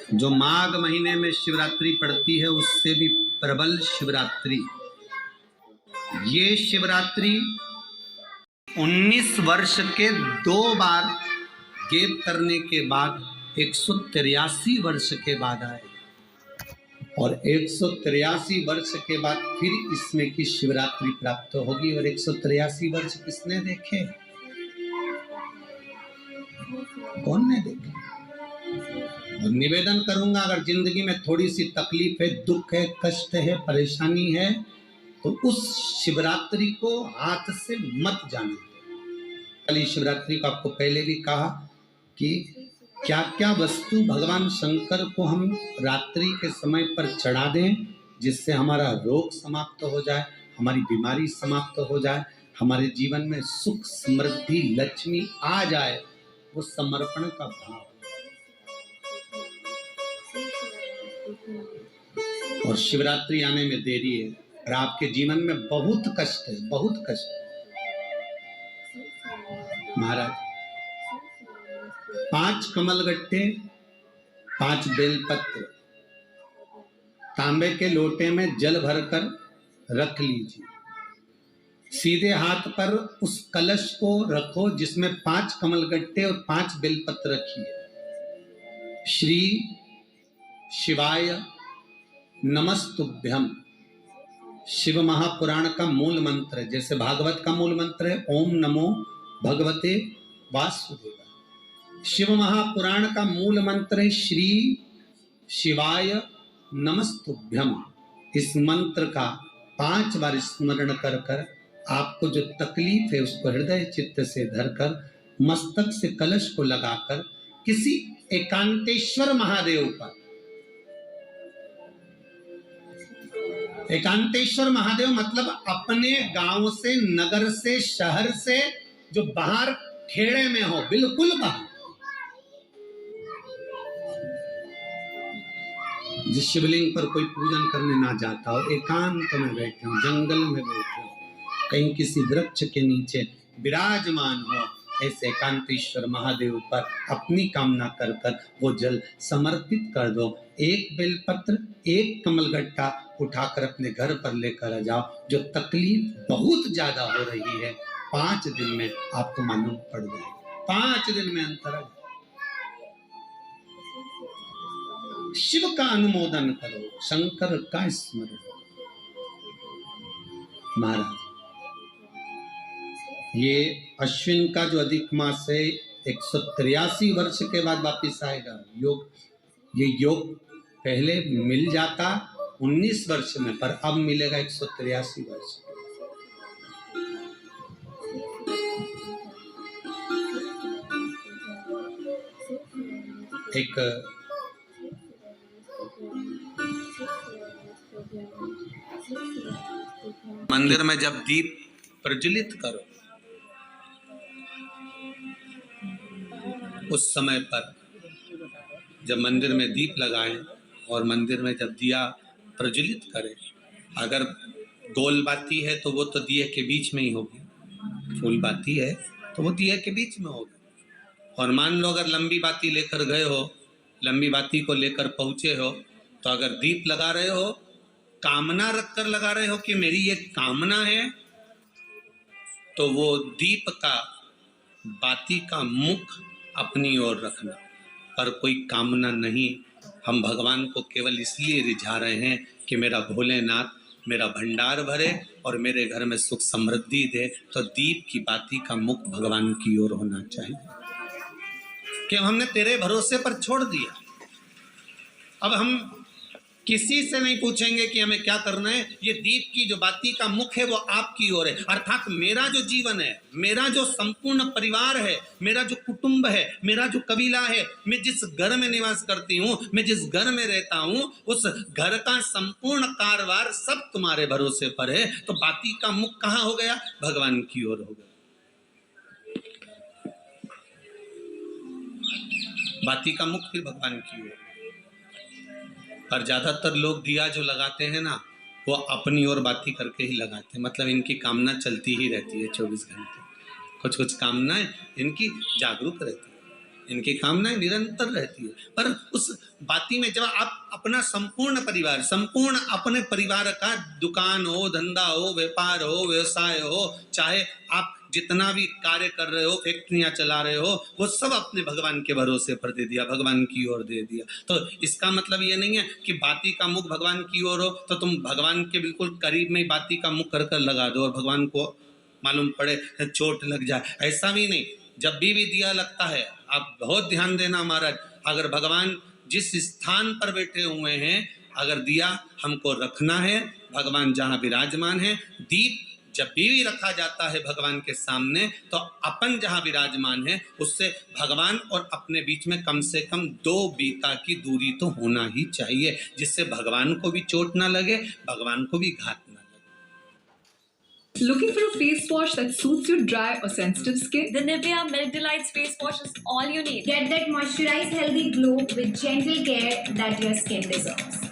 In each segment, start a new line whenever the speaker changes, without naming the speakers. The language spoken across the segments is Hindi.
जो माघ महीने में शिवरात्रि पड़ती है उससे भी प्रबल शिवरात्रि। ये शिवरात्रि 19 वर्ष के 2 बार गैप करने के बाद 183 वर्ष के बाद आए और 183 वर्ष के बाद फिर इसमें की शिवरात्रि प्राप्त होगी। और 183 वर्ष किसने देखे? कौन ने देखे? और निवेदन करूंगा, अगर जिंदगी में थोड़ी सी तकलीफ है, दुख है, कष्ट है, परेशानी है, तो उस शिवरात्रि को हाथ से मत जाने। कल शिवरात्रि को आपको पहले भी कहा कि क्या क्या वस्तु भगवान शंकर को हम रात्रि के समय पर चढ़ा दें जिससे हमारा रोग समाप्त हो जाए, हमारी बीमारी समाप्त हो जाए, हमारे जीवन में सुख समृद्धि लक्ष्मी आ जाए। वो समर्पण का भाव। और शिवरात्रि आने में देरी है और आपके जीवन में बहुत कष्ट है, बहुत कष्ट है। महाराज 5 कमलगट्टे, 5 बेलपत्र तांबे के लोटे में जल भरकर रख लीजिए। सीधे हाथ पर उस कलश को रखो जिसमें 5 कमलगट्टे और 5 बेलपत्र रखिए। श्री शिवाय नमस्तुभ्यम शिव महापुराण का मूल मंत्र है, जैसे भागवत का मूल मंत्र है ओम नमो भगवते वासुदेवाय। शिव महापुराण का मूल मंत्र है श्री शिवाय नमस्तुभ्यम। इस मंत्र का 5 बार स्मरण कर कर आपको जो तकलीफ है उसको हृदय चित्त से धरकर मस्तक से कलश को लगाकर किसी एकांतेश्वर महादेव पर, एकांतेश्वर महादेव मतलब अपने गांव से, नगर से, शहर से जो बाहर खेड़े में हो, बिल्कुल बाहर, जिस शिवलिंग पर कोई पूजन करने ना जाता हो, एकांत में बैठे हो, जंगल में बैठे हो, कहीं किसी वृक्ष के नीचे विराजमान हो, ऐसे एकांतेश्वर महादेव पर अपनी कामना कर कर वो जल समर्पित कर दो। 1 बेलपत्र, 1 कमलगट्टा उठाकर अपने घर पर लेकर आ जाओ। जो तकलीफ बहुत ज्यादा हो रही है 5 दिन में आपको मालूम पड़ जाएगी। 5 दिन में अंतर है। शिव का अनुमोदन करो, शंकर का स्मरण। महाराज ये अश्विन का जो अधिक मास है 183 वर्ष के बाद वापिस आएगा। योग, ये योग पहले मिल जाता 19 वर्ष में, पर अब मिलेगा 183 वर्ष। एक मंदिर में जब दीप प्रज्वलित करो, उस समय पर जब मंदिर में दीप लगाएं और मंदिर में जब दिया प्रज्वलित करें, अगर गोल बाती है तो वो तो दिए के बीच में ही होगी, फूल बाती है तो वो दिए के बीच में होगी। और मान लो अगर लंबी बाती लेकर गए हो, लंबी बाती को लेकर पहुंचे हो, तो अगर दीप लगा रहे हो, कामना रखकर लगा रहे हो कि मेरी ये कामना है, तो वो दीप का, बाती का मुख अपनी ओर रखना, पर कोई कामना नहीं। हम भगवान को केवल इसलिए रिझा रहे हैं कि मेरा भोलेनाथ मेरा भंडार भरे और मेरे घर में सुख समृद्धि दे। तो दीप की बाती का मुख भगवान की ओर होना चाहिए कि हमने तेरे भरोसे पर छोड़ दिया। अब हम किसी से नहीं पूछेंगे कि हमें क्या करना है, ये दीप की जो बाती का मुख है वो आपकी ओर है। अर्थात मेरा जो जीवन है, मेरा जो संपूर्ण परिवार है, मेरा जो कुटुंब है, मेरा जो कबीला है, मैं जिस घर में निवास करती हूँ, मैं जिस घर में रहता हूँ, उस घर का संपूर्ण कारभार सब तुम्हारे भरोसे पर है। तो बाती का मुख कहाँ हो गया? भगवान की ओर हो गया। बाती का मुख फिर भगवान की ओर। पर ज्यादातर लोग दिया जो लगाते हैं ना, वो अपनी ओर बाती करके ही लगाते हैं। मतलब इनकी कामना चलती ही रहती है 24 घंटे, कुछ कुछ कामनाएं इनकी जागरूक रहती है। इनकी कामनाएं निरंतर रहती है। पर उस बाती में जब आप अपना संपूर्ण परिवार, संपूर्ण अपने परिवार का, दुकान हो, धंधा हो, व्यापार हो, व्यवसाय हो, चाहे आप जितना भी कार्य कर रहे हो, फैक्ट्रियां चला रहे हो, वो सब अपने भगवान के भरोसे पर दे दिया, भगवान की ओर दे दिया। तो इसका मतलब ये नहीं है कि बाती का मुख भगवान की ओर हो तो तुम भगवान के बिल्कुल करीब में बाती का मुख कर कर लगा दो और भगवान को मालूम पड़े चोट लग जाए, ऐसा भी नहीं। जब भी दिया लगता है, आप बहुत ध्यान देना महाराज, अगर भगवान जिस स्थान पर बैठे हुए हैं, अगर दिया हमको रखना है, भगवान जहाँ विराजमान है, दीप जब भी रखा जाता है भगवान के सामने, तो अपन जहाँ विराजमान है उससे भगवान और अपने बीच में कम से कम 2 बीता की दूरी तो होना ही चाहिए, जिससे भगवान को भी चोट ना लगे, भगवान को भी घात ना लगे।
Looking for a face wash that suits your dry or sensitive skin?
The Nivea Milk Delights face wash is all you need.
Get that moisturized healthy glow with gentle care that your skin deserves.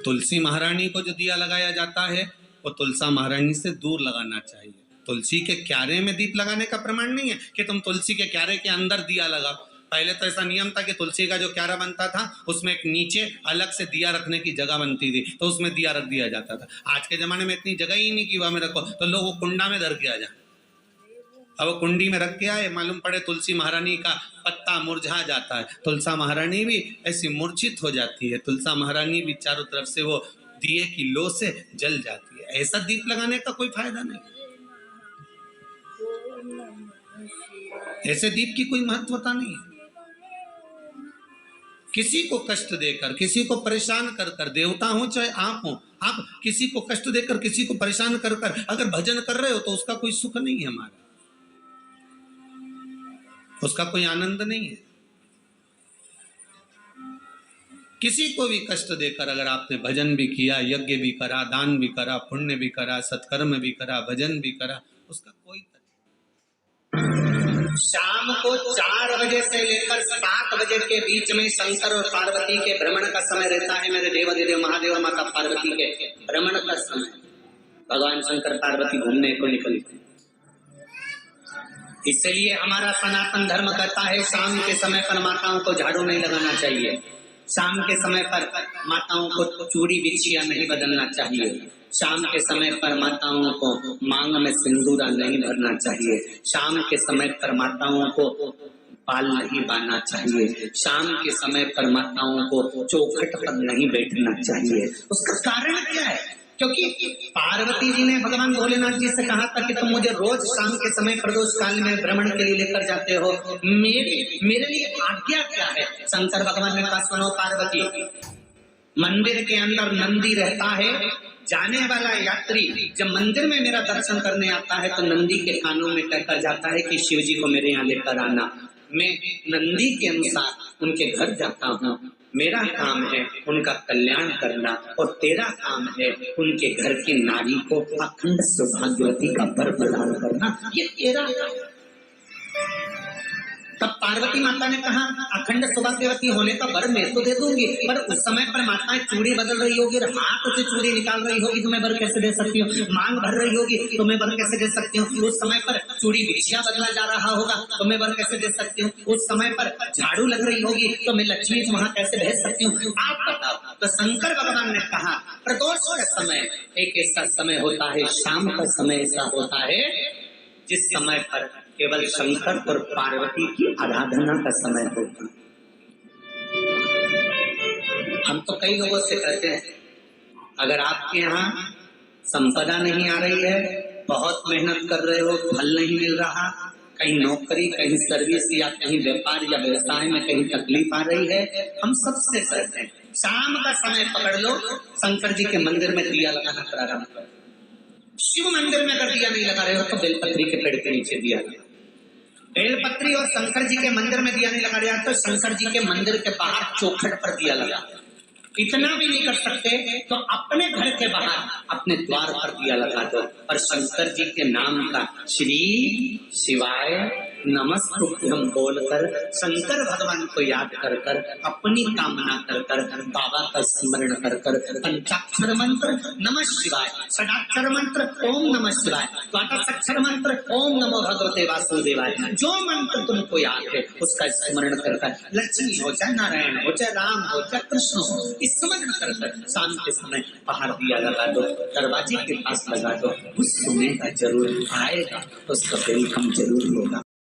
तुलसी महारानी को जो दिया लगाया जाता है वो तुलसा महारानी से दूर लगाना चाहिए। तुलसी के क्यारे में दीप लगाने का प्रमाण नहीं है कि तुम तुलसी के क्यारे के अंदर दिया लगाओ। पहले तो ऐसा नियम था कि तुलसी का जो क्यारा बनता था उसमें एक नीचे अलग से दिया रखने की जगह बनती थी, तो उसमें दिया रख दिया जाता था। आज के जमाने में इतनी जगह ही नहीं कि वह में रखो, तो लोग वो कुंडा में धर के आ जाए। अब वो कुंडी में रख के आए, मालूम पड़े तुलसी महारानी का पत्ता मुरझा जाता है, तुलसा महारानी भी ऐसी मूर्छित हो जाती है, तुलसा महारानी भी चारों तरफ से वो दिए की लो से जल जाती है। ऐसा दीप लगाने का कोई फायदा नहीं, ऐसे दीप की कोई महत्वता नहीं है। किसी को कष्ट देकर, किसी को परेशान कर कर, देवता हो चाहे आप हो, आप किसी को कष्ट देकर, किसी को परेशान कर कर अगर भजन कर रहे हो तो उसका कोई सुख नहीं है हमारा, उसका कोई आनंद नहीं है। किसी को भी कष्ट देकर अगर आपने भजन भी किया, यज्ञ भी करा, दान भी करा, पुण्य भी करा, सत्कर्म भी करा, भजन भी करा, उसका कोई शाम को 4 बजे से लेकर 7 बजे के बीच में शंकर और पार्वती के भ्रमण का समय रहता है। मेरे देवाधिदेव महादेव और माता पार्वती के भ्रमण का समय, भगवान शंकर पार्वती घूमने को निकलते हैं। इसलिए हमारा सनातन धर्म कहता है शाम के समय पर माताओं को झाड़ू नहीं लगाना चाहिए, शाम के समय पर माताओं को चूड़ी बिछिया नहीं बदलना चाहिए, शाम के समय पर माताओं को मांग में सिंदूरा नहीं भरना चाहिए, शाम के समय पर माताओं को बाल नहीं बांधना चाहिए, शाम के समय पर माताओं को चौखट पर नहीं बैठना चाहिए। उसका कारण क्या है? क्योंकि पार्वती जी ने भगवान भोलेनाथ जी से कहा था कि तुम मुझे रोज शाम के समय प्रदोष काल में भ्रमण के लिए लेकर जाते हो, मेरे लिए आज्ञा क्या है? शंकर भगवान ने कहा सुनो पार्वती, मंदिर के अंदर नंदी रहता है, जाने वाला यात्री जब मंदिर में मेरा दर्शन करने आता है तो नंदी के कानों में कहकर जाता है कि शिव जी को मेरे यहाँ लेकर आना। मैं नंदी के अनुसार उनके घर जाता हूँ, मेरा काम है उनका कल्याण करना और तेरा काम है उनके घर की नारी को अखंड सौभाग्यवती का वर प्रदान करना, ये तेरा। तब पार्वती माता ने कहा अखंड सौभाग्यवती होने का वर मैं तो दे दूंगी, पर उस समय पर माताएं चूड़ी बदल रही होगी और हाथ से चूड़ी निकाल रही होगी तो मैं वर कैसे दे सकती हूँ, मांग भर रही होगी तो मैं वर कैसे दे सकती हूँ, उस समय पर चूड़ी बिछिया बदला जा रहा होगा तो मैं वर कैसे दे सकती हूँ, उस समय पर झाड़ू लग रही होगी तो मैं लक्ष्मी वहां कैसे भेज सकती हूँ, आप बताओ। तो शंकर भगवान ने कहा प्रदोष का समय एक ऐसा समय होता है, शाम का समय ऐसा होता है जिस समय पर केवल शंकर और पार्वती की आराधना का समय होता है। हम तो कई लोगों से कहते हैं अगर आपके यहाँ संपदा नहीं आ रही है, बहुत मेहनत कर रहे हो, फल नहीं मिल रहा, कहीं नौकरी, कहीं सर्विस या कहीं व्यापार या व्यवसाय में कहीं तकलीफ आ रही है, हम सबसे कहते हैं शाम का समय पकड़ लो, शंकर जी के मंदिर में दिया लगाना प्रारंभ करो। शिव मंदिर में अगर दिया नहीं लगा रहे हो तो बेलपत्री के पेड़ के नीचे दिया लगा, बेलपत्री और शंकर जी के मंदिर में दिया नहीं लगा रहा तो शंकर जी के मंदिर के बाहर चौखट पर दिया लगा। इतना भी नहीं कर सकते तो अपने घर के बाहर अपने द्वार पर दिया लगा दो और शंकर जी के नाम का श्री शिवाय
नमस्तुभ्यम बोलकर शंकर भगवान को याद कर कर अपनी कामना कर कर बाबा का स्मरण कर कर पंचाक्षर मंत्र नमः शिवाय, षडाक्षर मंत्र ओम नमः शिवाय, द्वादशाक्षर मंत्र ओम नमो भगवते वासुदेवाय, जो मंत्र तुमको याद है उसका स्मरण कर कर लक्ष्मी हो चाहे नारायण हो चाहे राम हो चाहे कृष्ण हो, स्मरण कर कर शाम के समय बाहर दिया लगा दो, दरवाजे के पास लगा दो, कुछ सुनेगा जरूर, आएगा उसका वेलकम जरूर होगा।